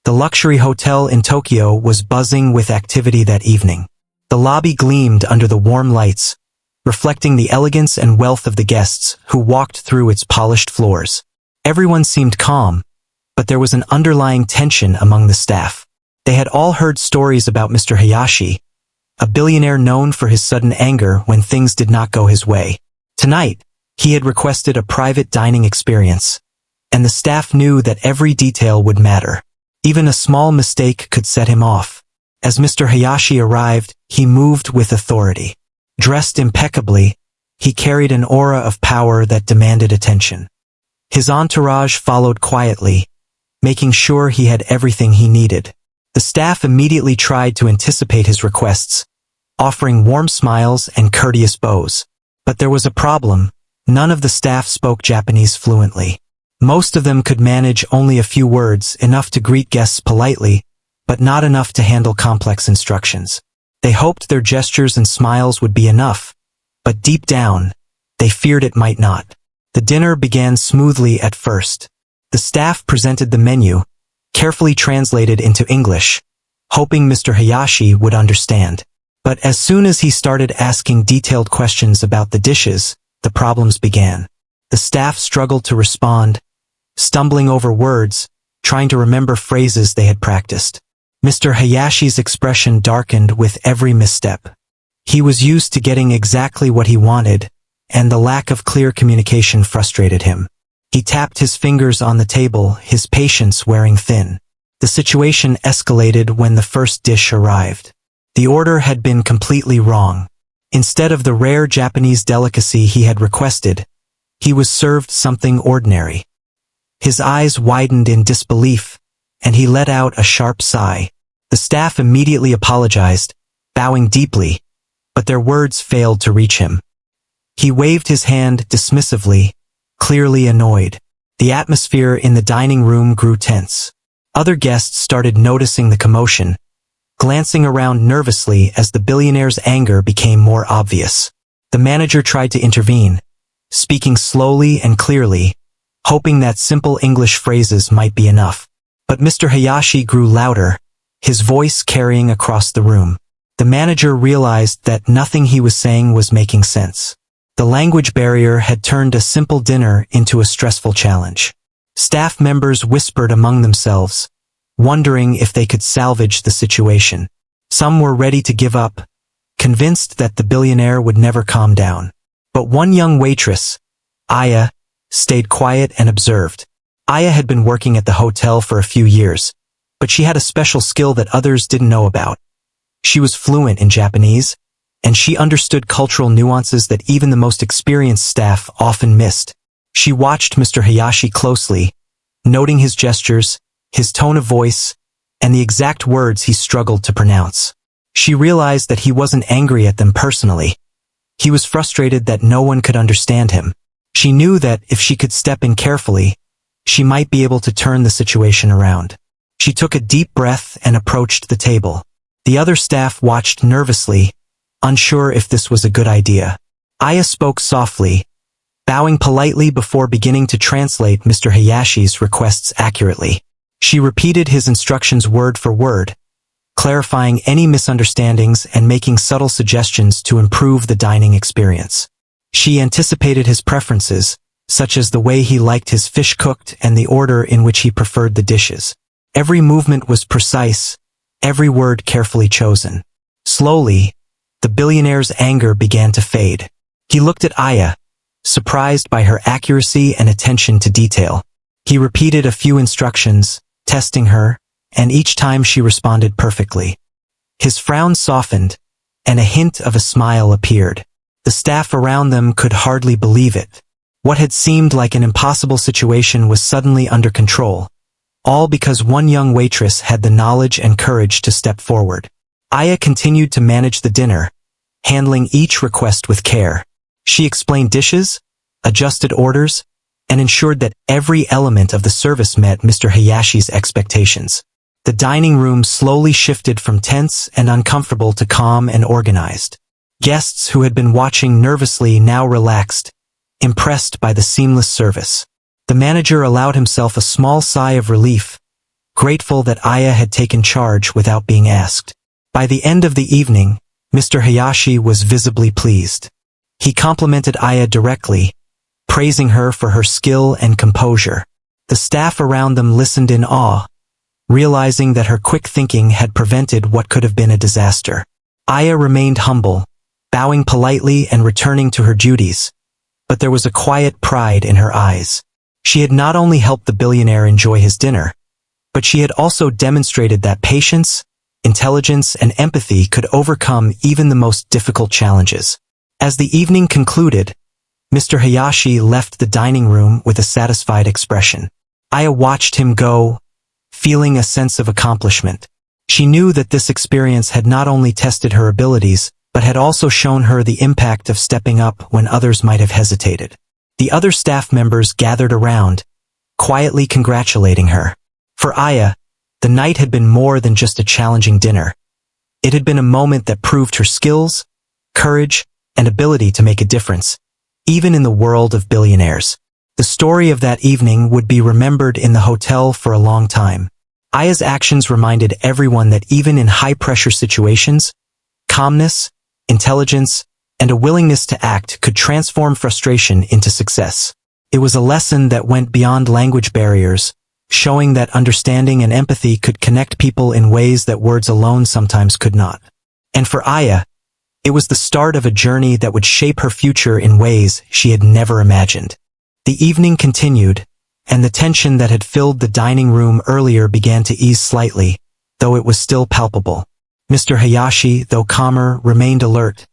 The luxury hotel in Tokyo was buzzing with activity that evening. The lobby gleamed under the warm lights, reflecting the elegance and wealth of the guests who walked through its polished floors. Everyone seemed calm, but there was an underlying tension among the staff. They had all heard stories about Mr. Hayashi, a billionaire known for his sudden anger when things did not go his way. Tonight, he had requested a private dining experience, and the staff knew that every detail would matter. Even a small mistake could set him off. As Mr. Hayashi arrived, he moved with authority. Dressed impeccably, he carried an aura of power that demanded attention. His entourage followed quietly, making sure he had everything he needed. The staff immediately tried to anticipate his requests, offering warm smiles and courteous bows. But there was a problem. None of the staff spoke Japanese fluently. Most of them could manage only a few words, enough to greet guests politely, but not enough to handle complex instructions. They hoped their gestures and smiles would be enough, but deep down, they feared it might not. The dinner began smoothly at first. The staff presented the menu, carefully translated into English, hoping Mr. Hayashi would understand. But as soon as he started asking detailed questions about the dishes, the problems began. The staff struggled to respond, stumbling over words, trying to remember phrases they had practiced. Mr. Hayashi's expression darkened with every misstep. He was used to getting exactly what he wanted, and the lack of clear communication frustrated him. He tapped his fingers on the table, his patience wearing thin. The situation escalated when the first dish arrived. The order had been completely wrong. Instead of the rare Japanese delicacy he had requested, he was served something ordinary. His eyes widened in disbelief, and he let out a sharp sigh. The staff immediately apologized, bowing deeply, but their words failed to reach him. He waved his hand dismissively, clearly annoyed. The atmosphere in the dining room grew tense. Other guests started noticing the commotion, glancing around nervously as the billionaire's anger became more obvious. The manager tried to intervene, speaking slowly and clearly, hoping that simple English phrases might be enough. But Mr. Hayashi grew louder, his voice carrying across the room. The manager realized that nothing he was saying was making sense. The language barrier had turned a simple dinner into a stressful challenge. Staff members whispered among themselves, wondering if they could salvage the situation. Some were ready to give up, convinced that the billionaire would never calm down. But one young waitress, Aya, stayed quiet and observed. Aya had been working at the hotel for a few years, but she had a special skill that others didn't know about. She was fluent in Japanese, and she understood cultural nuances that even the most experienced staff often missed. She watched Mr. Hayashi closely, noting his gestures, his tone of voice, and the exact words he struggled to pronounce. She realized that he wasn't angry at them personally. He was frustrated that no one could understand him. She knew that if she could step in carefully, she might be able to turn the situation around. She took a deep breath and approached the table. The other staff watched nervously, unsure if this was a good idea. Aya spoke softly, bowing politely before beginning to translate Mr. Hayashi's requests accurately. She repeated his instructions word for word, clarifying any misunderstandings and making subtle suggestions to improve the dining experience. She anticipated his preferences, such as the way he liked his fish cooked and the order in which he preferred the dishes. Every movement was precise, every word carefully chosen. Slowly, the billionaire's anger began to fade. He looked at Aya, surprised by her accuracy and attention to detail. He repeated a few instructions, testing her, and each time she responded perfectly. His frown softened, and a hint of a smile appeared. The staff around them could hardly believe it. What had seemed like an impossible situation was suddenly under control, all because one young waitress had the knowledge and courage to step forward. Aya continued to manage the dinner, handling each request with care. She explained dishes, adjusted orders, and ensured that every element of the service met Mr. Hayashi's expectations. The dining room slowly shifted from tense and uncomfortable to calm and organized. Guests who had been watching nervously now relaxed, impressed by the seamless service. The manager allowed himself a small sigh of relief, grateful that Aya had taken charge without being asked. By the end of the evening, Mr. Hayashi was visibly pleased. He complimented Aya directly, praising her for her skill and composure. The staff around them listened in awe, realizing that her quick thinking had prevented what could have been a disaster. Aya remained humble, bowing politely and returning to her duties, but there was a quiet pride in her eyes. She had not only helped the billionaire enjoy his dinner, but she had also demonstrated that patience, intelligence, and empathy could overcome even the most difficult challenges. As the evening concluded, Mr. Hayashi left the dining room with a satisfied expression. Aya watched him go, feeling a sense of accomplishment. She knew that this experience had not only tested her abilities, but had also shown her the impact of stepping up when others might have hesitated. The other staff members gathered around, quietly congratulating her. For Aya, the night had been more than just a challenging dinner. It had been a moment that proved her skills, courage, and ability to make a difference, even in the world of billionaires. The story of that evening would be remembered in the hotel for a long time. Aya's actions reminded everyone that even in high-pressure situations, calmness, intelligence, and a willingness to act could transform frustration into success. It was a lesson that went beyond language barriers, showing that understanding and empathy could connect people in ways that words alone sometimes could not. And for Aya, it was the start of a journey that would shape her future in ways she had never imagined. The evening continued, and the tension that had filled the dining room earlier began to ease slightly, though it was still palpable. Mr. Hayashi, though calmer, remained alert,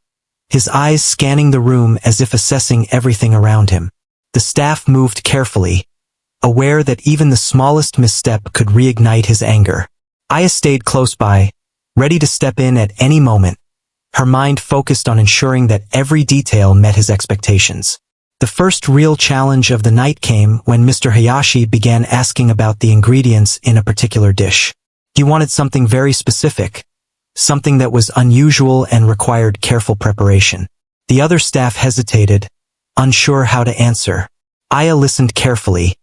his eyes scanning the room as if assessing everything around him. The staff moved carefully, aware that even the smallest misstep could reignite his anger. Aya stayed close by, ready to step in at any moment, her mind focused on ensuring that every detail met his expectations. The first real challenge of the night came when Mr. Hayashi began asking about the ingredients in a particular dish. He wanted something very specific, something that was unusual and required careful preparation. The other staff hesitated, unsure how to answer. Aya listened carefully,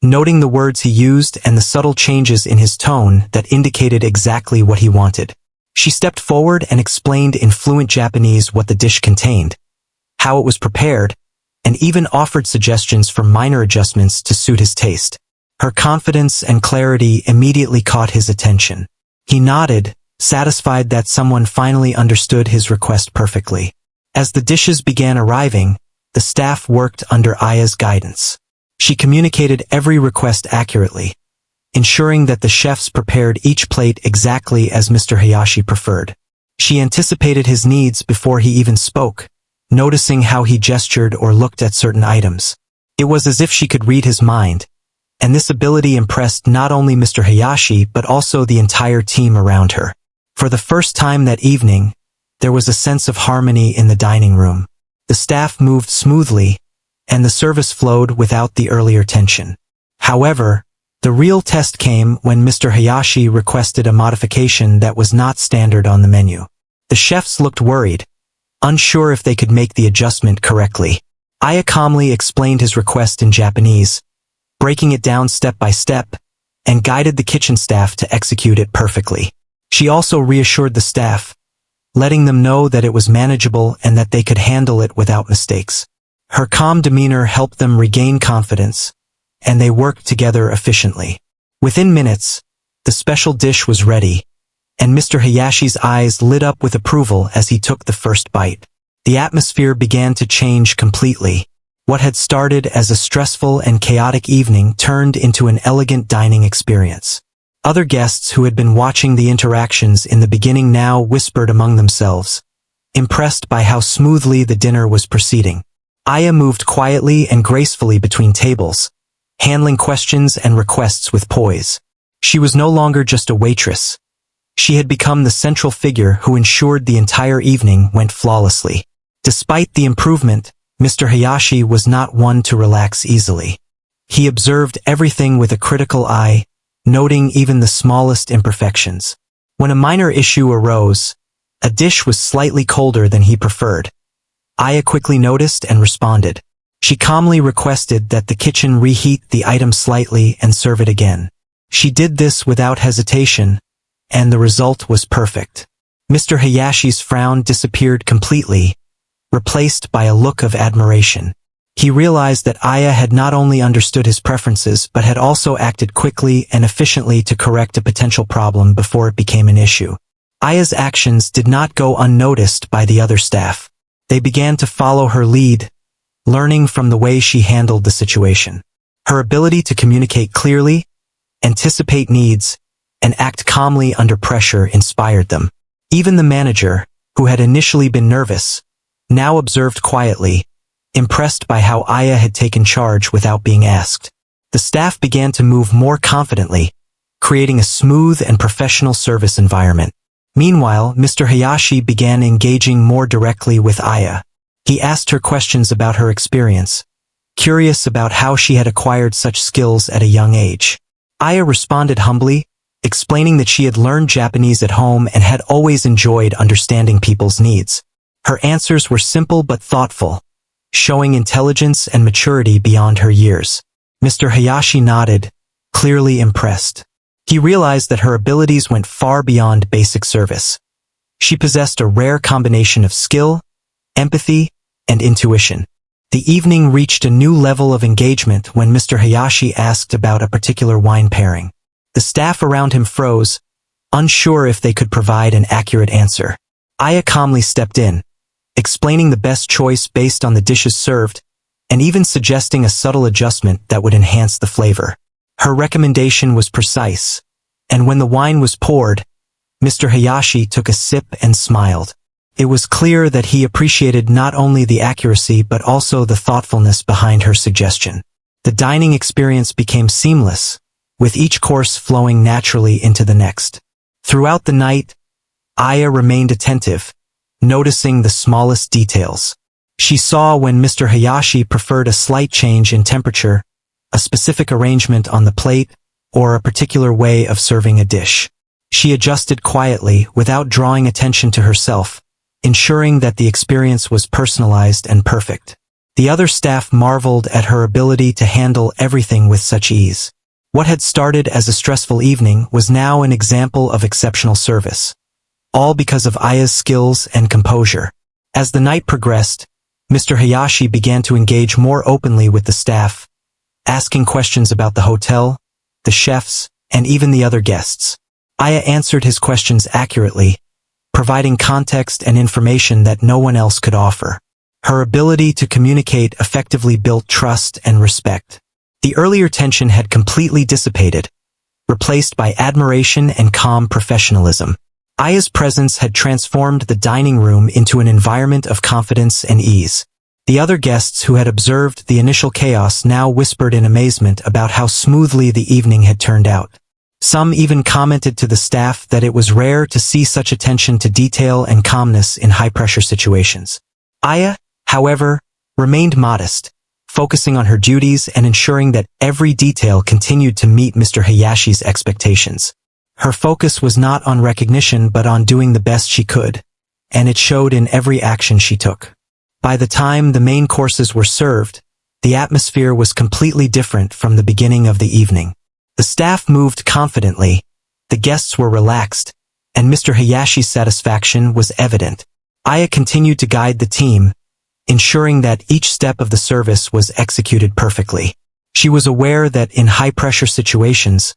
noting the words he used and the subtle changes in his tone that indicated exactly what he wanted. She stepped forward and explained in fluent Japanese what the dish contained, how it was prepared, and even offered suggestions for minor adjustments to suit his taste. Her confidence and clarity immediately caught his attention. He nodded, satisfied that someone finally understood his request perfectly. As the dishes began arriving, the staff worked under Aya's guidance. She communicated every request accurately, ensuring that the chefs prepared each plate exactly as Mr. Hayashi preferred. She anticipated his needs before he even spoke, noticing how he gestured or looked at certain items. It was as if she could read his mind, and this ability impressed not only Mr. Hayashi but also the entire team around her. For the first time that evening, there was a sense of harmony in the dining room. The staff moved smoothly, and the service flowed without the earlier tension. However, the real test came when Mr. Hayashi requested a modification that was not standard on the menu. The chefs looked worried, unsure if they could make the adjustment correctly. Aya calmly explained his request in Japanese, breaking it down step by step, and guided the kitchen staff to execute it perfectly. She also reassured the staff, letting them know that it was manageable and that they could handle it without mistakes. Her calm demeanor helped them regain confidence, and they worked together efficiently. Within minutes, the special dish was ready, and Mr. Hayashi's eyes lit up with approval as he took the first bite. The atmosphere began to change completely. What had started as a stressful and chaotic evening turned into an elegant dining experience. Other guests who had been watching the interactions in the beginning now whispered among themselves, impressed by how smoothly the dinner was proceeding. Aya moved quietly and gracefully between tables, handling questions and requests with poise. She was no longer just a waitress. She had become the central figure who ensured the entire evening went flawlessly. Despite the improvement, Mr. Hayashi was not one to relax easily. He observed everything with a critical eye, noting even the smallest imperfections. When a minor issue arose, a dish was slightly colder than he preferred. Aya quickly noticed and responded. She calmly requested that the kitchen reheat the item slightly and serve it again. She did this without hesitation, and the result was perfect. Mr. Hayashi's frown disappeared completely, replaced by a look of admiration. He realized that Aya had not only understood his preferences but had also acted quickly and efficiently to correct a potential problem before it became an issue. Aya's actions did not go unnoticed by the other staff. They began to follow her lead, learning from the way she handled the situation. Her ability to communicate clearly, anticipate needs, and act calmly under pressure inspired them. Even the manager, who had initially been nervous, now observed quietly, impressed by how Aya had taken charge without being asked. The staff began to move more confidently, creating a smooth and professional service environment. Meanwhile, Mr. Hayashi began engaging more directly with Aya. He asked her questions about her experience, curious about how she had acquired such skills at a young age. Aya responded humbly, explaining that she had learned Japanese at home and had always enjoyed understanding people's needs. Her answers were simple but thoughtful, showing intelligence and maturity beyond her years. Mr. Hayashi nodded, clearly impressed. He realized that her abilities went far beyond basic service. She possessed a rare combination of skill, empathy, and intuition. The evening reached a new level of engagement when Mr. Hayashi asked about a particular wine pairing. The staff around him froze, unsure if they could provide an accurate answer. Aya calmly stepped in, explaining the best choice based on the dishes served, and even suggesting a subtle adjustment that would enhance the flavor. Her recommendation was precise, and when the wine was poured, Mr. Hayashi took a sip and smiled. It was clear that he appreciated not only the accuracy but also the thoughtfulness behind her suggestion. The dining experience became seamless, with each course flowing naturally into the next. Throughout the night, Aya remained attentive, noticing the smallest details. She saw when Mr. Hayashi preferred a slight change in temperature, a specific arrangement on the plate, or a particular way of serving a dish. She adjusted quietly without drawing attention to herself, ensuring that the experience was personalized and perfect. The other staff marveled at her ability to handle everything with such ease. What had started as a stressful evening was now an example of exceptional service, all because of Aya's skills and composure. As the night progressed, Mr. Hayashi began to engage more openly with the staff, asking questions about the hotel, the chefs, and even the other guests. Aya answered his questions accurately, providing context and information that no one else could offer. Her ability to communicate effectively built trust and respect. The earlier tension had completely dissipated, replaced by admiration and calm professionalism. Aya's presence had transformed the dining room into an environment of confidence and ease. The other guests who had observed the initial chaos now whispered in amazement about how smoothly the evening had turned out. Some even commented to the staff that it was rare to see such attention to detail and calmness in high-pressure situations. Aya, however, remained modest, focusing on her duties and ensuring that every detail continued to meet Mr. Hayashi's expectations. Her focus was not on recognition but on doing the best she could, and it showed in every action she took. By the time the main courses were served, the atmosphere was completely different from the beginning of the evening. The staff moved confidently, the guests were relaxed, and Mr. Hayashi's satisfaction was evident. Aya continued to guide the team, ensuring that each step of the service was executed perfectly. She was aware that in high-pressure situations,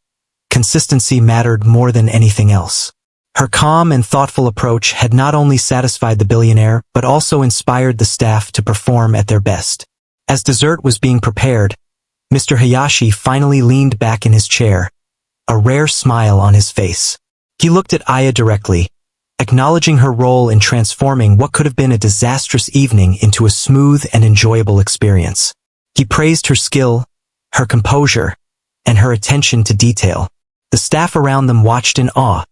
consistency mattered more than anything else. Her calm and thoughtful approach had not only satisfied the billionaire but also inspired the staff to perform at their best. As dessert was being prepared, Mr. Hayashi finally leaned back in his chair, a rare smile on his face. He looked at Aya directly, acknowledging her role in transforming what could have been a disastrous evening into a smooth and enjoyable experience. He praised her skill, her composure, and her attention to detail. The staff around them watched in awe,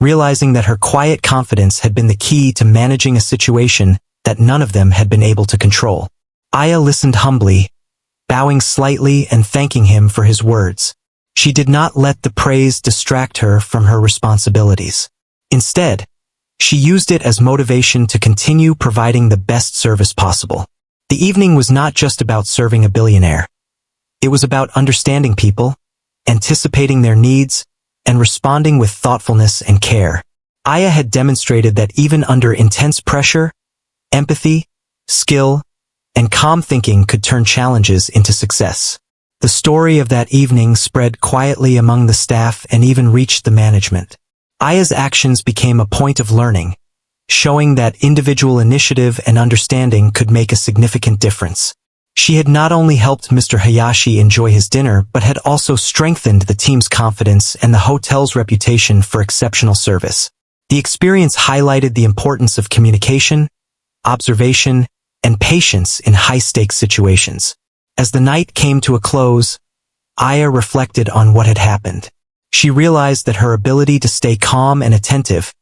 realizing that her quiet confidence had been the key to managing a situation that none of them had been able to control. Aya listened humbly, bowing slightly and thanking him for his words. She did not let the praise distract her from her responsibilities. Instead, she used it as motivation to continue providing the best service possible. The evening was not just about serving a billionaire. It was about understanding people, anticipating their needs, and responding with thoughtfulness and care. Aya had demonstrated that even under intense pressure, empathy, skill, and calm thinking could turn challenges into success. The story of that evening spread quietly among the staff and even reached the management. Aya's actions became a point of learning, showing that individual initiative and understanding could make a significant difference. She had not only helped Mr. Hayashi enjoy his dinner but had also strengthened the team's confidence and the hotel's reputation for exceptional service. The experience highlighted the importance of communication, observation, and patience in high-stakes situations. As the night came to a close, Aya reflected on what had happened. She realized that her ability to stay calm and attentive,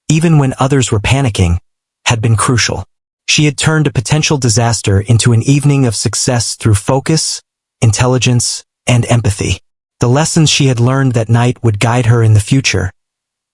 even when others were panicking, had been crucial. She had turned a potential disaster into an evening of success through focus, intelligence, and empathy. The lessons she had learned that night would guide her in the future,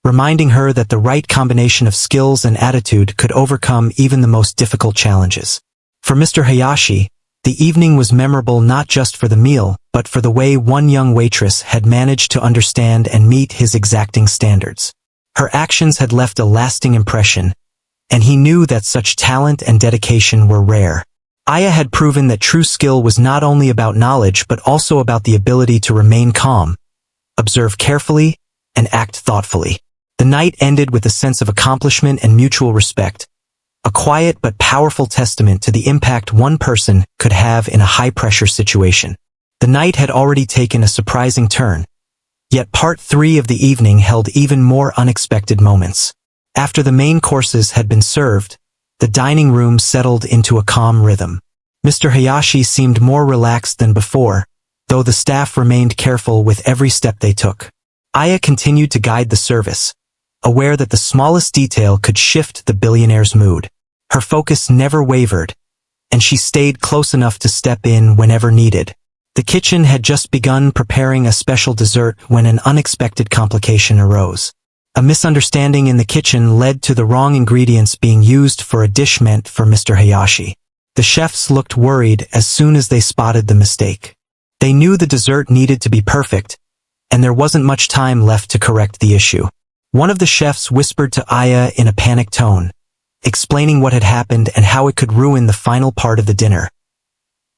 reminding her that the right combination of skills and attitude could overcome even the most difficult challenges. For Mr. Hayashi, the evening was memorable not just for the meal, but for the way one young waitress had managed to understand and meet his exacting standards. Her actions had left a lasting impression, and he knew that such talent and dedication were rare. Aya had proven that true skill was not only about knowledge but also about the ability to remain calm, observe carefully, and act thoughtfully. The night ended with a sense of accomplishment and mutual respect, a quiet but powerful testament to the impact one person could have in a high-pressure situation. The night had already taken a surprising turn, yet part 3 of the evening held even more unexpected moments. After the main courses had been served, the dining room settled into a calm rhythm. Mr. Hayashi seemed more relaxed than before, though the staff remained careful with every step they took. Aya continued to guide the service, aware that the smallest detail could shift the billionaire's mood. Her focus never wavered, and she stayed close enough to step in whenever needed. The kitchen had just begun preparing a special dessert when an unexpected complication arose. A misunderstanding in the kitchen led to the wrong ingredients being used for a dish meant for Mr. Hayashi. The chefs looked worried as soon as they spotted the mistake. They knew the dessert needed to be perfect, and there wasn't much time left to correct the issue. One of the chefs whispered to Aya in a panicked tone, explaining what had happened and how it could ruin the final part of the dinner.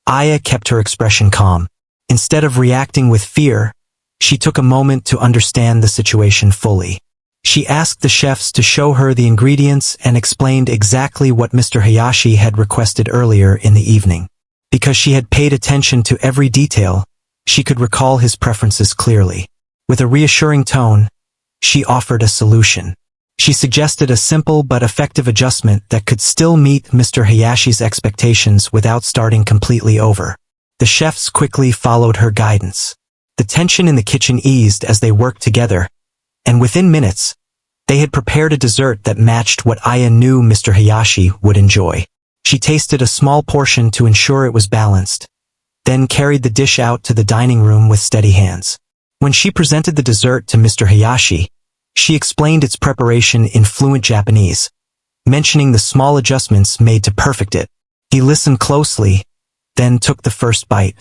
Aya kept her expression calm. Instead of reacting with fear, she took a moment to understand the situation fully. She asked the chefs to show her the ingredients and explained exactly what Mr. Hayashi had requested earlier in the evening. Because she had paid attention to every detail, she could recall his preferences clearly. With a reassuring tone, she offered a solution. She suggested a simple but effective adjustment that could still meet Mr. Hayashi's expectations without starting completely over. The chefs quickly followed her guidance. The tension in the kitchen eased as they worked together, and within minutes, they had prepared a dessert that matched what Aya knew Mr. Hayashi would enjoy. She tasted a small portion to ensure it was balanced, then carried the dish out to the dining room with steady hands. When she presented the dessert to Mr. Hayashi, she explained its preparation in fluent Japanese, mentioning the small adjustments made to perfect it. He listened closely, then took the first bite.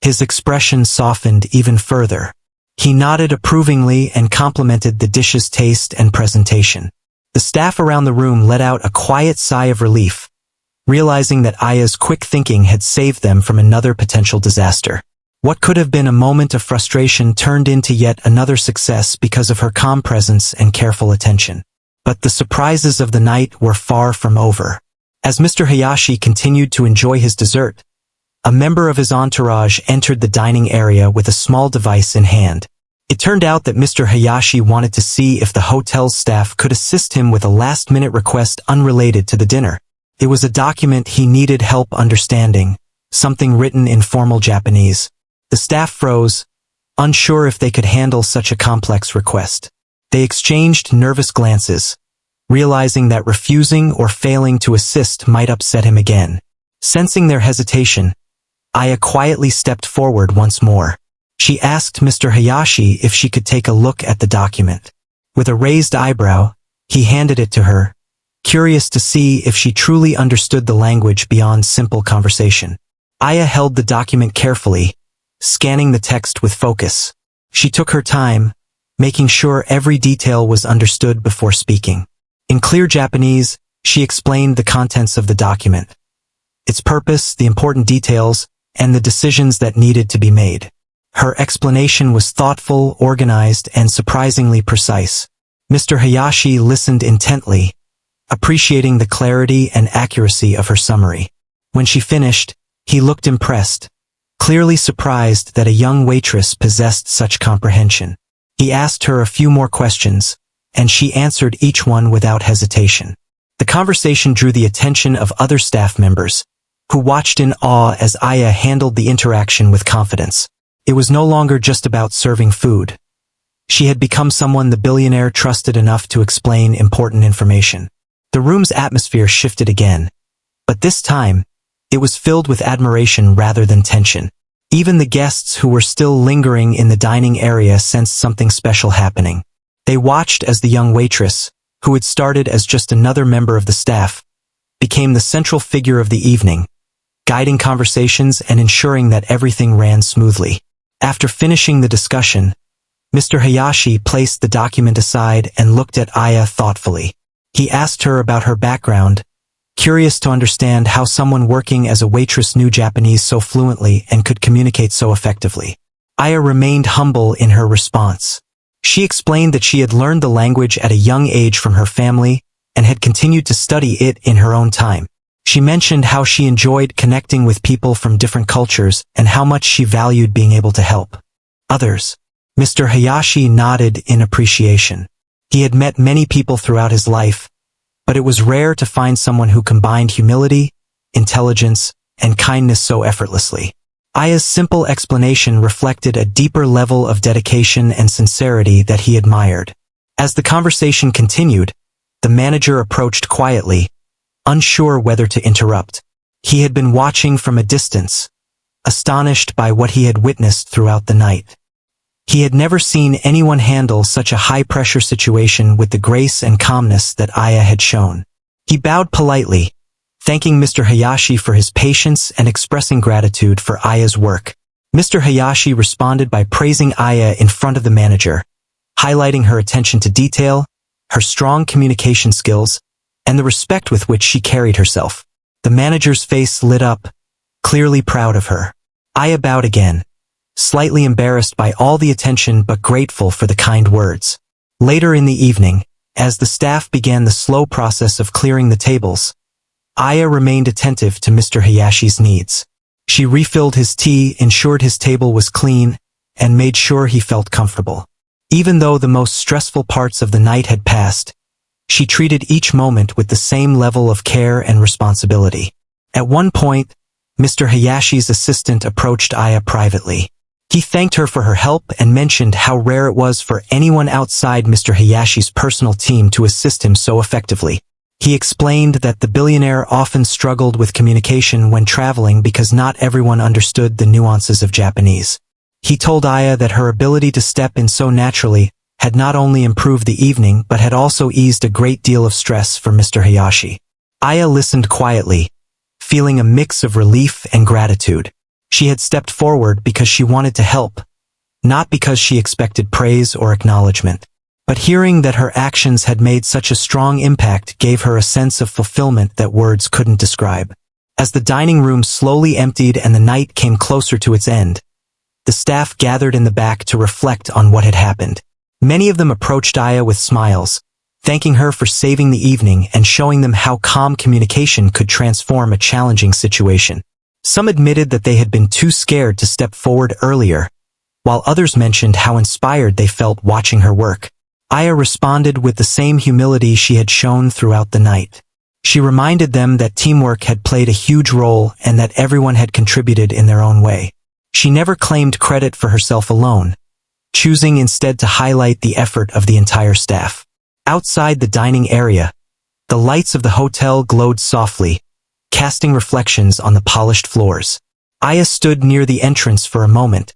His expression softened even further. He nodded approvingly and complimented the dish's taste and presentation. The staff around the room let out a quiet sigh of relief, realizing that Aya's quick thinking had saved them from another potential disaster. What could have been a moment of frustration turned into yet another success because of her calm presence and careful attention. But the surprises of the night were far from over. As Mr. Hayashi continued to enjoy his dessert, a member of his entourage entered the dining area with a small device in hand. It turned out that Mr. Hayashi wanted to see if the hotel's staff could assist him with a last-minute request unrelated to the dinner. It was a document he needed help understanding, something written in formal Japanese. The staff froze, unsure if they could handle such a complex request. They exchanged nervous glances, realizing that refusing or failing to assist might upset him again. Sensing their hesitation, Aya quietly stepped forward once more. She asked Mr. Hayashi if she could take a look at the document. With a raised eyebrow, he handed it to her, curious to see if she truly understood the language beyond simple conversation. Aya held the document carefully, scanning the text with focus. She took her time, making sure every detail was understood before speaking. In clear Japanese, she explained the contents of the document, its purpose, the important details, and the decisions that needed to be made. Her explanation was thoughtful, organized, and surprisingly precise. Mr. Hayashi listened intently, appreciating the clarity and accuracy of her summary. When she finished, he looked impressed, clearly surprised that a young waitress possessed such comprehension. He asked her a few more questions, and she answered each one without hesitation. The conversation drew the attention of other staff members, who watched in awe as Aya handled the interaction with confidence. It was no longer just about serving food. She had become someone the billionaire trusted enough to explain important information. The room's atmosphere shifted again, but this time, it was filled with admiration rather than tension. Even the guests who were still lingering in the dining area sensed something special happening. They watched as the young waitress, who had started as just another member of the staff, became the central figure of the evening, guiding conversations and ensuring that everything ran smoothly. After finishing the discussion, Mr. Hayashi placed the document aside and looked at Aya thoughtfully. He asked her about her background, curious to understand how someone working as a waitress knew Japanese so fluently and could communicate so effectively. Aya remained humble in her response. She explained that she had learned the language at a young age from her family and had continued to study it in her own time. She mentioned how she enjoyed connecting with people from different cultures and how much she valued being able to help others. Mr. Hayashi nodded in appreciation. He had met many people throughout his life, but it was rare to find someone who combined humility, intelligence, and kindness so effortlessly. Aya's simple explanation reflected a deeper level of dedication and sincerity that he admired. As the conversation continued, the manager approached quietly, unsure whether to interrupt. He had been watching from a distance, astonished by what he had witnessed throughout the night. He had never seen anyone handle such a high-pressure situation with the grace and calmness that Aya had shown. He bowed politely, thanking Mr. Hayashi for his patience and expressing gratitude for Aya's work. Mr. Hayashi responded by praising Aya in front of the manager, highlighting her attention to detail, her strong communication skills, and the respect with which she carried herself. The manager's face lit up, clearly proud of her. Aya bowed again, slightly embarrassed by all the attention but grateful for the kind words. Later in the evening, as the staff began the slow process of clearing the tables, Aya remained attentive to Mr. Hayashi's needs. She refilled his tea, ensured his table was clean, and made sure he felt comfortable. Even though the most stressful parts of the night had passed, she treated each moment with the same level of care and responsibility. At one point, Mr. Hayashi's assistant approached Aya privately. He thanked her for her help and mentioned how rare it was for anyone outside Mr. Hayashi's personal team to assist him so effectively. He explained that the billionaire often struggled with communication when traveling because not everyone understood the nuances of Japanese. He told Aya that her ability to step in so naturally had not only improved the evening but had also eased a great deal of stress for Mr. Hayashi. Aya listened quietly, feeling a mix of relief and gratitude. She had stepped forward because she wanted to help, not because she expected praise or acknowledgement. But hearing that her actions had made such a strong impact gave her a sense of fulfillment that words couldn't describe. As the dining room slowly emptied and the night came closer to its end, the staff gathered in the back to reflect on what had happened. Many of them approached Aya with smiles, thanking her for saving the evening and showing them how calm communication could transform a challenging situation. Some admitted that they had been too scared to step forward earlier, while others mentioned how inspired they felt watching her work. Aya responded with the same humility she had shown throughout the night. She reminded them that teamwork had played a huge role and that everyone had contributed in their own way. She never claimed credit for herself alone, choosing instead to highlight the effort of the entire staff. Outside the dining area, the lights of the hotel glowed softly, casting reflections on the polished floors. Aya stood near the entrance for a moment,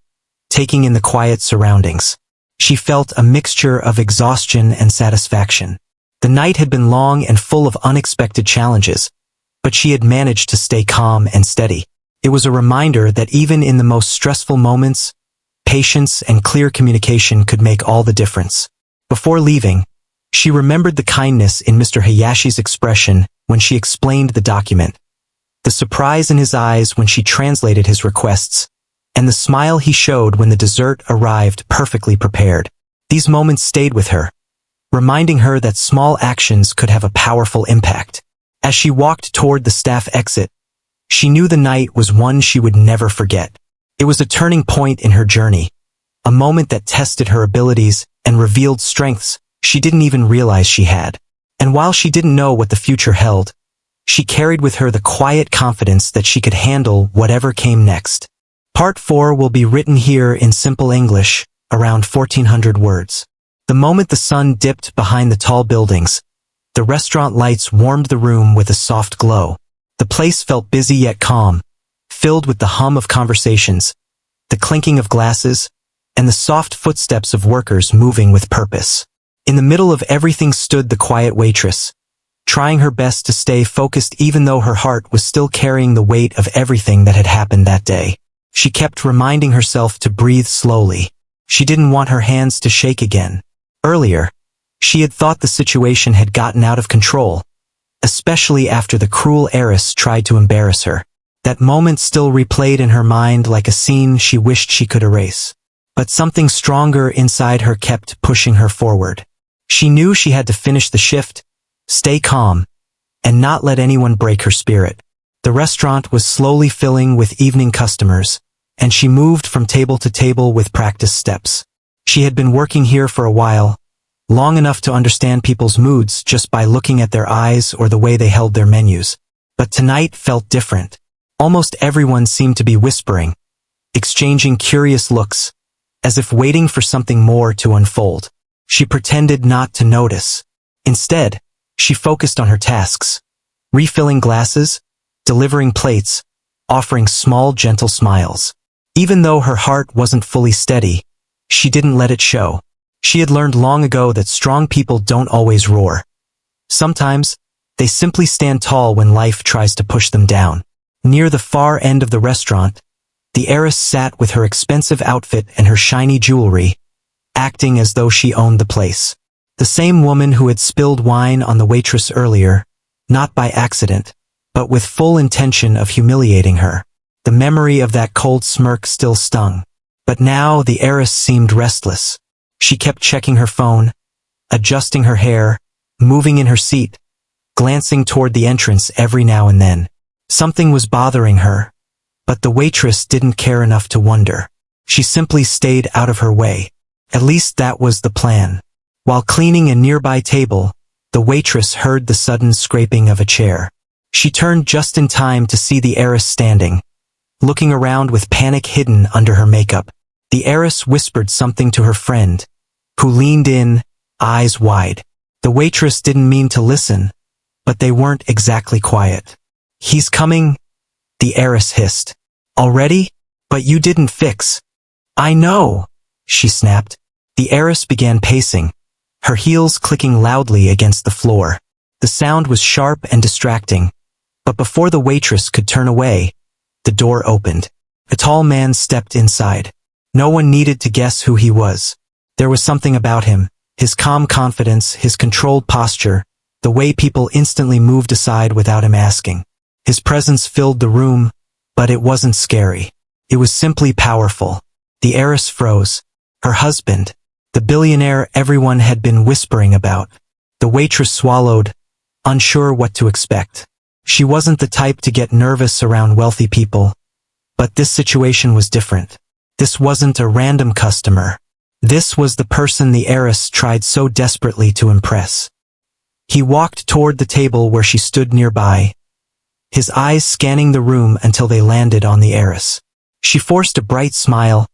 taking in the quiet surroundings. She felt a mixture of exhaustion and satisfaction. The night had been long and full of unexpected challenges, but she had managed to stay calm and steady. It was a reminder that even in the most stressful moments, patience and clear communication could make all the difference. Before leaving, she remembered the kindness in Mr. Hayashi's expression when she explained the document, the surprise in his eyes when she translated his requests, and the smile he showed when the dessert arrived perfectly prepared. These moments stayed with her, reminding her that small actions could have a powerful impact. As she walked toward the staff exit, she knew the night was one she would never forget. It was a turning point in her journey, a moment that tested her abilities and revealed strengths she didn't even realize she had. And while she didn't know what the future held, she carried with her the quiet confidence that she could handle whatever came next. Part 4 will be written here in simple English, around 1400 words. The moment the sun dipped behind the tall buildings, the restaurant lights warmed the room with a soft glow. The place felt busy yet calm, filled with the hum of conversations, the clinking of glasses, and the soft footsteps of workers moving with purpose. In the middle of everything stood the quiet waitress, trying her best to stay focused even though her heart was still carrying the weight of everything that had happened that day. She kept reminding herself to breathe slowly. She didn't want her hands to shake again. Earlier, she had thought the situation had gotten out of control, especially after the cruel heiress tried to embarrass her. That moment still replayed in her mind like a scene she wished she could erase. But something stronger inside her kept pushing her forward. She knew she had to finish the shift, stay calm, and not let anyone break her spirit. The restaurant was slowly filling with evening customers, and she moved from table to table with practiced steps. She had been working here for a while, long enough to understand people's moods just by looking at their eyes or the way they held their menus. But tonight felt different. Almost everyone seemed to be whispering, exchanging curious looks, as if waiting for something more to unfold. She pretended not to notice. Instead, she focused on her tasks, refilling glasses, delivering plates, offering small, gentle smiles. Even though her heart wasn't fully steady, she didn't let it show. She had learned long ago that strong people don't always roar. Sometimes, they simply stand tall when life tries to push them down. Near the far end of the restaurant, the heiress sat with her expensive outfit and her shiny jewelry, acting as though she owned the place. The same woman who had spilled wine on the waitress earlier, not by accident, but with full intention of humiliating her. The memory of that cold smirk still stung. But now the heiress seemed restless. She kept checking her phone, adjusting her hair, moving in her seat, glancing toward the entrance every now and then. Something was bothering her, but the waitress didn't care enough to wonder. She simply stayed out of her way. At least that was the plan. While cleaning a nearby table, the waitress heard the sudden scraping of a chair. She turned just in time to see the heiress standing, looking around with panic hidden under her makeup. The heiress whispered something to her friend, who leaned in, eyes wide. The waitress didn't mean to listen, but they weren't exactly quiet. "He's coming," the heiress hissed. "Already? But you didn't fix." "I know," she snapped. The heiress began pacing, her heels clicking loudly against the floor. The sound was sharp and distracting, but before the waitress could turn away, the door opened. A tall man stepped inside. No one needed to guess who he was. There was something about him, his calm confidence, his controlled posture, the way people instantly moved aside without him asking. His presence filled the room, but it wasn't scary. It was simply powerful. The heiress froze. Her husband, the billionaire everyone had been whispering about. The waitress swallowed, unsure what to expect. She wasn't the type to get nervous around wealthy people, but this situation was different. This wasn't a random customer. This was the person the heiress tried so desperately to impress. He walked toward the table where she stood nearby, his eyes scanning the room until they landed on the heiress. She forced a bright smile,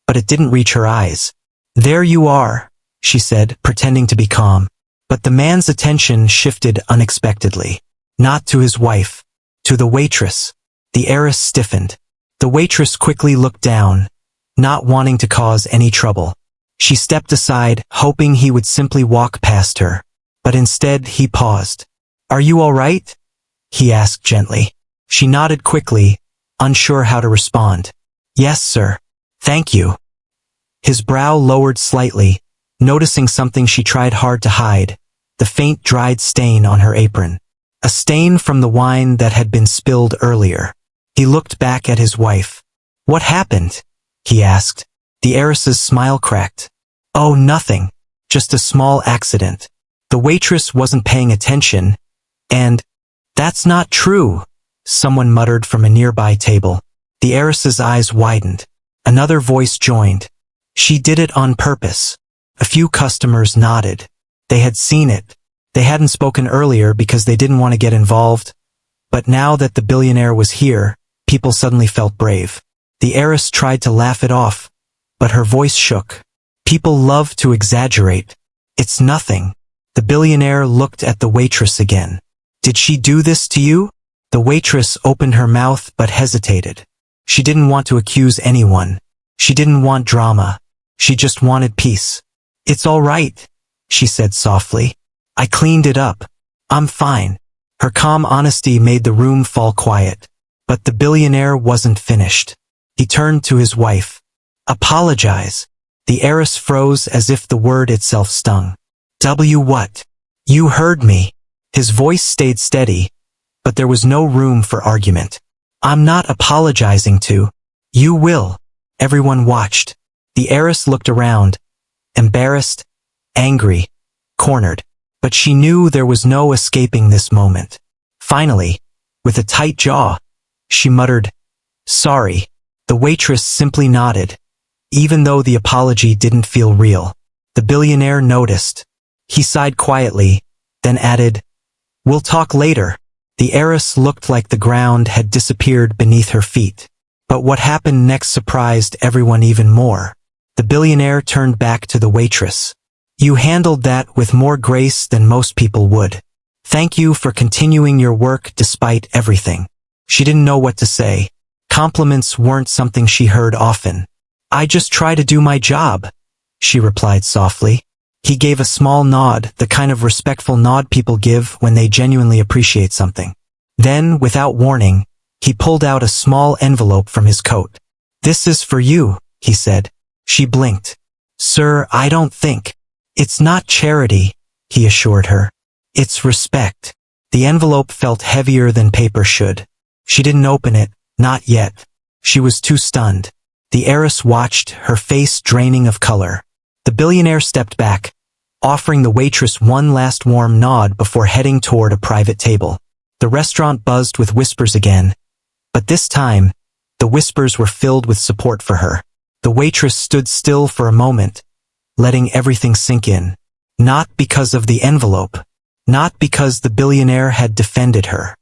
but it didn't reach her eyes. "There you are," she said, pretending to be calm. But the man's attention shifted unexpectedly. Not to his wife, to the waitress. The heiress stiffened. The waitress quickly looked down, not wanting to cause any trouble. She stepped aside, hoping he would simply walk past her. But instead he paused. "Are you all right?" he asked gently. She nodded quickly, unsure how to respond. "Yes, sir. Thank you." His brow lowered slightly, noticing something she tried hard to hide, the faint dried stain on her apron. A stain from the wine that had been spilled earlier. He looked back at his wife. "What happened?" he asked. The heiress's smile cracked. "Oh, nothing. Just a small accident." The waitress wasn't paying attention, and, "That's not true," someone muttered from a nearby table. The heiress's eyes widened. Another voice joined. "She did it on purpose." A few customers nodded. They had seen it. They hadn't spoken earlier because they didn't want to get involved, but now that the billionaire was here, people suddenly felt brave. The heiress tried to laugh it off, but her voice shook. "People love to exaggerate. It's nothing." The billionaire looked at the waitress again. "Did she do this to you?" The waitress opened her mouth but hesitated. She didn't want to accuse anyone. She didn't want drama. She just wanted peace. "It's all right," she said softly. "I cleaned it up. I'm fine." Her calm honesty made the room fall quiet. But the billionaire wasn't finished. He turned to his wife. "Apologize." The heiress froze as if the word itself stung. What? "You heard me." His voice stayed steady, but there was no room for argument. "I'm not apologizing to." "You will." Everyone watched. The heiress looked around, embarrassed, angry, cornered. But she knew there was no escaping this moment. Finally, with a tight jaw, she muttered, "Sorry." The waitress simply nodded, even though the apology didn't feel real. The billionaire noticed. He sighed quietly, then added, "We'll talk later." The heiress looked like the ground had disappeared beneath her feet. But what happened next surprised everyone even more. The billionaire turned back to the waitress. "You handled that with more grace than most people would. Thank you for continuing your work despite everything." She didn't know what to say. Compliments weren't something she heard often. "I just try to do my job," she replied softly. He gave a small nod, the kind of respectful nod people give when they genuinely appreciate something. Then, without warning, he pulled out a small envelope from his coat. "This is for you," he said. She blinked. "Sir, I don't think." "It's not charity," he assured her. "It's respect." The envelope felt heavier than paper should. She didn't open it, not yet. She was too stunned. The heiress watched, her face draining of color. The billionaire stepped back, offering the waitress one last warm nod before heading toward a private table. The restaurant buzzed with whispers again, but this time, the whispers were filled with support for her. The waitress stood still for a moment, letting everything sink in. Not because of the envelope, not because the billionaire had defended her,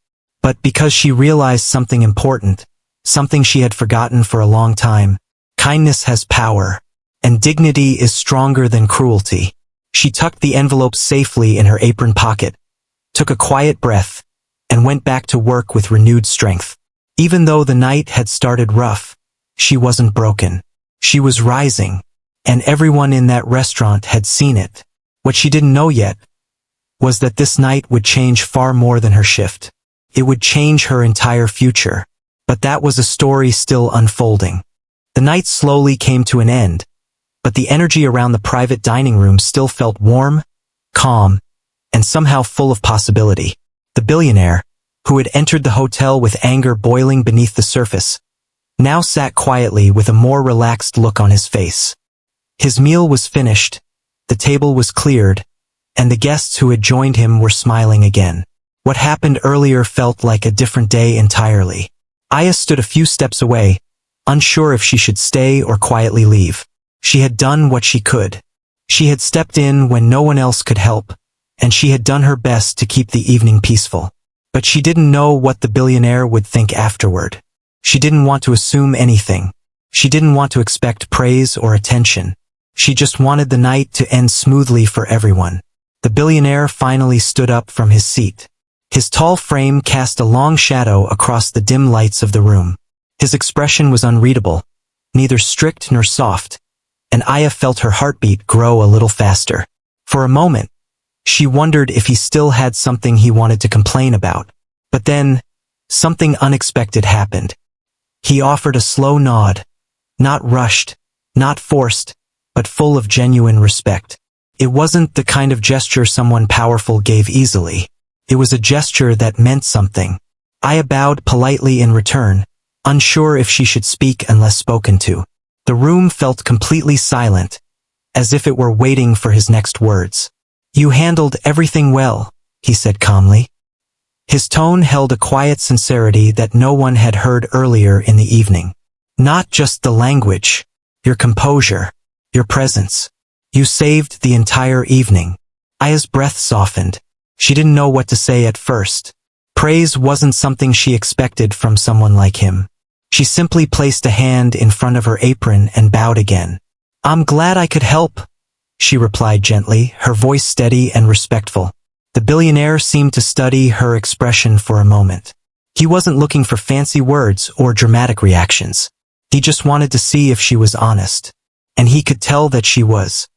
but because she realized something important, something she had forgotten for a long time. Kindness has power, and dignity is stronger than cruelty. She tucked the envelope safely in her apron pocket, took a quiet breath, and went back to work with renewed strength. Even though the night had started rough, she wasn't broken. She was rising, and everyone in that restaurant had seen it. What she didn't know yet was that this night would change far more than her shift. It would change her entire future. But that was a story still unfolding. The night slowly came to an end, but the energy around the private dining room still felt warm, calm, and somehow full of possibility. The billionaire, who had entered the hotel with anger boiling beneath the surface, now sat quietly with a more relaxed look on his face. His meal was finished, the table was cleared, and the guests who had joined him were smiling again. What happened earlier felt like a different day entirely. Aya stood a few steps away, unsure if she should stay or quietly leave. She had done what she could. She had stepped in when no one else could help, and she had done her best to keep the evening peaceful. But she didn't know what the billionaire would think afterward. She didn't want to assume anything. She didn't want to expect praise or attention. She just wanted the night to end smoothly for everyone. The billionaire finally stood up from his seat. His tall frame cast a long shadow across the dim lights of the room. His expression was unreadable, neither strict nor soft, and Aya felt her heartbeat grow a little faster. For a moment, she wondered if he still had something he wanted to complain about. But then, something unexpected happened. He offered a slow nod, not rushed, not forced, but full of genuine respect. It wasn't the kind of gesture someone powerful gave easily. It was a gesture that meant something. Aya bowed politely in return, unsure if she should speak unless spoken to. The room felt completely silent, as if it were waiting for his next words. "You handled everything well," he said calmly. His tone held a quiet sincerity that no one had heard earlier in the evening. "Not just the language, your composure, your presence. You saved the entire evening." Aya's breath softened. She didn't know what to say at first. Praise wasn't something she expected from someone like him. She simply placed a hand in front of her apron and bowed again. "I'm glad I could help," she replied gently, her voice steady and respectful. The billionaire seemed to study her expression for a moment. He wasn't looking for fancy words or dramatic reactions. He just wanted to see if she was honest. And he could tell that she was.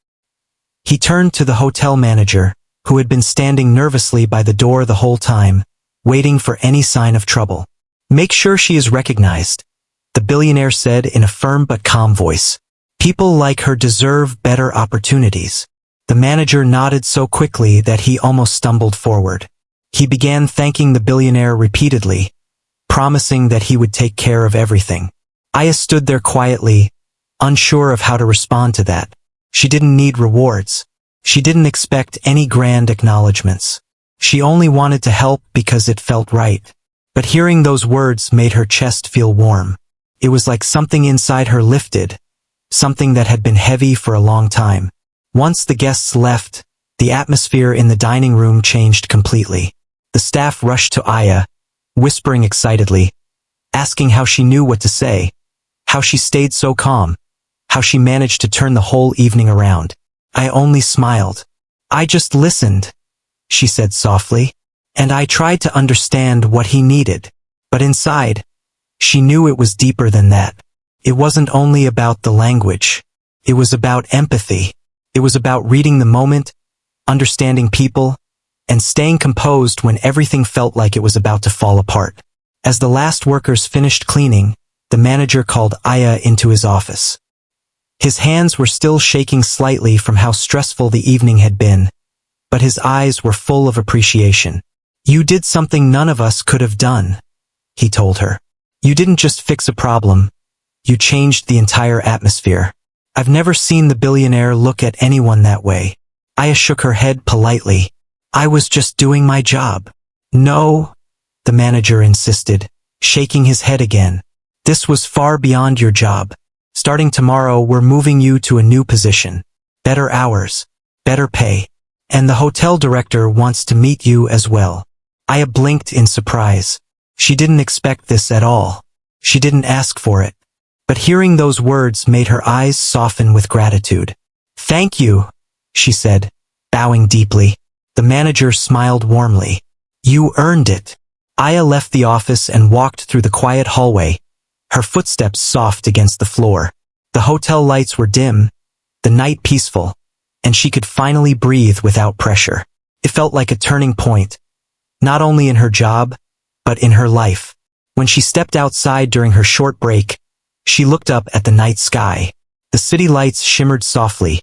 He turned to the hotel manager, who had been standing nervously by the door the whole time, waiting for any sign of trouble. "Make sure she is recognized," the billionaire said in a firm but calm voice. "People like her deserve better opportunities." The manager nodded so quickly that he almost stumbled forward. He began thanking the billionaire repeatedly, promising that he would take care of everything. Aya stood there quietly, unsure of how to respond to that. She didn't need rewards. She didn't expect any grand acknowledgments. She only wanted to help because it felt right. But hearing those words made her chest feel warm. It was like something inside her lifted, something that had been heavy for a long time. Once the guests left, the atmosphere in the dining room changed completely. The staff rushed to Aya, whispering excitedly, asking how she knew what to say, how she stayed so calm, how she managed to turn the whole evening around. I only smiled. "I just listened," she said softly, "and I tried to understand what he needed." But inside, she knew it was deeper than that. It wasn't only about the language. It was about empathy. It was about reading the moment, understanding people, and staying composed when everything felt like it was about to fall apart. As the last workers finished cleaning, the manager called Aya into his office. His hands were still shaking slightly from how stressful the evening had been, but his eyes were full of appreciation. "You did something none of us could have done," he told her. "You didn't just fix a problem, you changed the entire atmosphere." I've never seen the billionaire look at anyone that way. Aya shook her head politely. "I was just doing my job." "No," the manager insisted, shaking his head again. "This was far beyond your job. Starting tomorrow, we're moving you to a new position. Better hours, better pay. And the hotel director wants to meet you as well." Aya blinked in surprise. She didn't expect this at all. She didn't ask for it. But hearing those words made her eyes soften with gratitude. "Thank you," she said, bowing deeply. The manager smiled warmly. "You earned it." Aya left the office and walked through the quiet hallway, her footsteps soft against the floor. The hotel lights were dim, the night peaceful, and she could finally breathe without pressure. It felt like a turning point, not only in her job, but in her life. When she stepped outside during her short break, she looked up at the night sky. The city lights shimmered softly,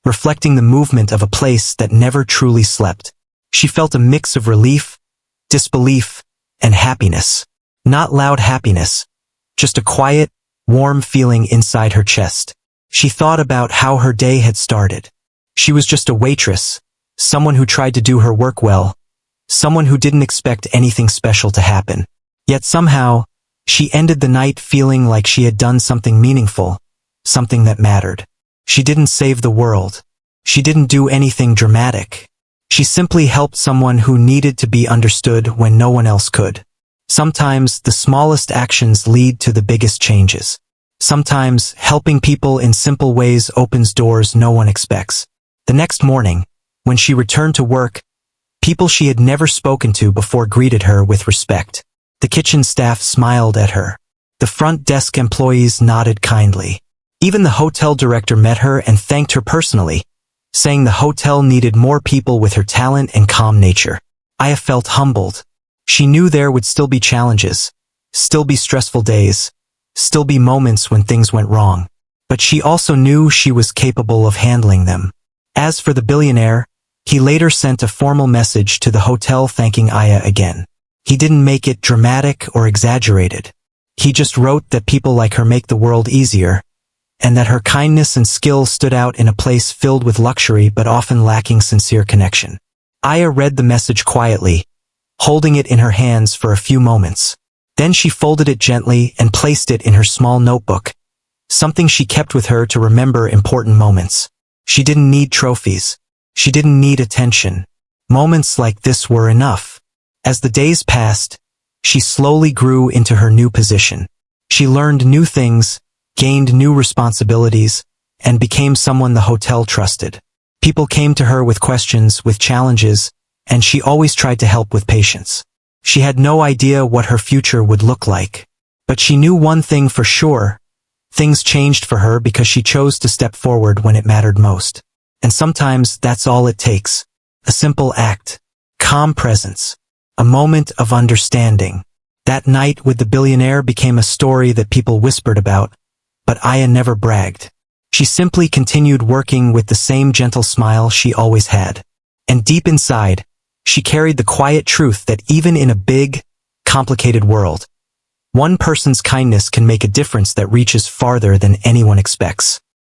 reflecting the movement of a place that never truly slept. She felt a mix of relief, disbelief, and happiness. Not loud happiness, just a quiet, warm feeling inside her chest. She thought about how her day had started. She was just a waitress, someone who tried to do her work well, someone who didn't expect anything special to happen. Yet somehow, she ended the night feeling like she had done something meaningful, something that mattered. She didn't save the world. She didn't do anything dramatic. She simply helped someone who needed to be understood when no one else could. Sometimes the smallest actions lead to the biggest changes. Sometimes helping people in simple ways opens doors no one expects. The next morning, when she returned to work, people she had never spoken to before greeted her with respect. The kitchen staff smiled at her. The front desk employees nodded kindly. Even the hotel director met her and thanked her personally, saying the hotel needed more people with her talent and calm nature. Aya felt humbled. She knew there would still be challenges, still be stressful days, still be moments when things went wrong. but she also knew she was capable of handling them. As for the billionaire, he later sent a formal message to the hotel thanking Aya again. He didn't make it dramatic or exaggerated. He just wrote that people like her make the world easier, and that her kindness and skill stood out in a place filled with luxury but often lacking sincere connection. Aya read the message quietly, holding it in her hands for a few moments. Then she folded it gently and placed it in her small notebook, something she kept with her to remember important moments. She didn't need trophies. She didn't need attention. Moments like this were enough. As the days passed, she slowly grew into her new position. She learned new things, gained new responsibilities, and became someone the hotel trusted. People came to her with questions, with challenges, and she always tried to help with patience. She had no idea what her future would look like. But she knew one thing for sure. Things changed for her because she chose to step forward when it mattered most. And sometimes that's all it takes. A simple act. Calm presence. A moment of understanding. That night with the billionaire became a story that people whispered about, but Aya never bragged. She simply continued working with the same gentle smile she always had. And deep inside, she carried the quiet truth that even in a big, complicated world, one person's kindness can make a difference that reaches farther than anyone expects.